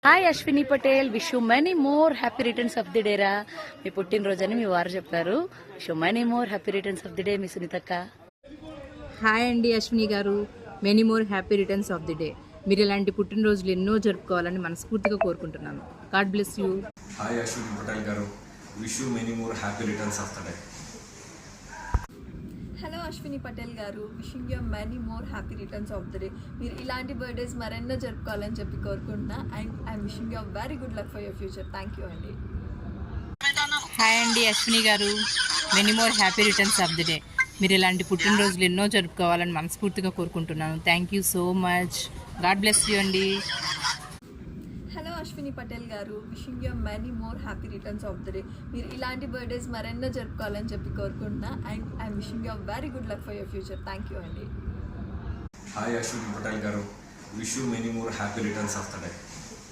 Hi Ashwini Patel, wish you many more happy returns of the day రా. మీ పుట్టినరోజని మీ వారు చెప్పారు. Wish you many more happy returns of the day మీ సునీతక్క. హాయ్ అండి Ashwini garu, many more happy returns of the day. మీరు ఇలాంటి పుట్టినరోజులు ఎన్నో జరుపుకోవాలని మనస్ఫూర్తిగా కోరుకుంటున్నాను. God bless you. Hi Ashwini Patel garu, wish you many more happy returns of the day. Hello Ashwini Patel garu, wishing you many more happy returns of the day. మీరు ఇలాంటి బర్త్డేస్ మరెన్నో జరుపుకోవాలని చెప్పి కోరుకుంటున్నా. And I'm wishing you very good luck for your future. Thank you అండి. Hi అండి Ashwini garu, many more happy returns of the day. మీరు ఇలాంటి పుట్టినరోజులు ఎన్నో జరుపుకోవాలని మనస్ఫూర్తిగా కోరుకుంటున్నాను. Thank you so much. God bless you అండి. Hello Ashwini Patel garu, wishing you many more happy returns of the day. మీరు ఇలాంటి బర్త్డేస్ మరెన్నో జరుపుకోవాలని చెప్పి కోరుకుంటున్నా. And I'm wishing you very good luck for your future. Thank you అండి. Hi Ashwini Patel garu, wish you many more happy returns of the day.